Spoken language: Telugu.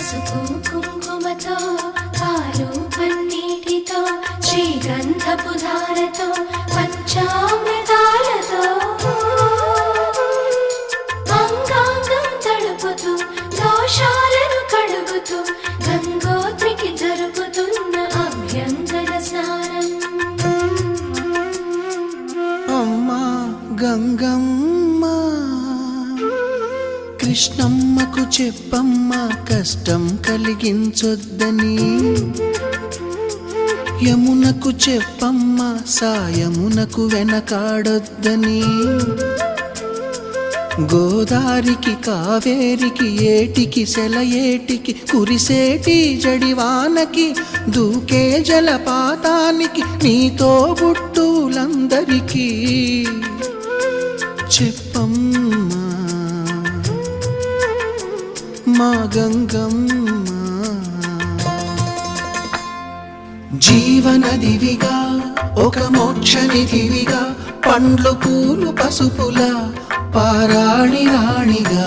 పసుపు కుంకుమతో పాలు పన్నీటితో శ్రీగంధపు ధారతో పంచామృతాలతో అంగాంగం తడుపుతూ దోషాలను కడుగుతూ గంగోత్రికి జరుపుతున్న అభ్యంగన స్నానం. అమ్మా గంగమ్మ కృష్ణమ్మకు చెప్పమ్మ కష్టం కలిగించొద్దని, యమునకు చెప్పమ్మ సాయమునకు వెనకాడొద్దని, గోదారికి కావేరికి ఏటికి సెలయేటికి కురిసేటి జడివానకి దూకే జలపాతానికి నీతో బుట్టులందరికీ చెప్పమ్మా మా గంగమ్మ. జీవనదివిగా ఒక మోక్షనిధివిగా పండ్లు పూలు పసుపుల పారాణి రాణిగా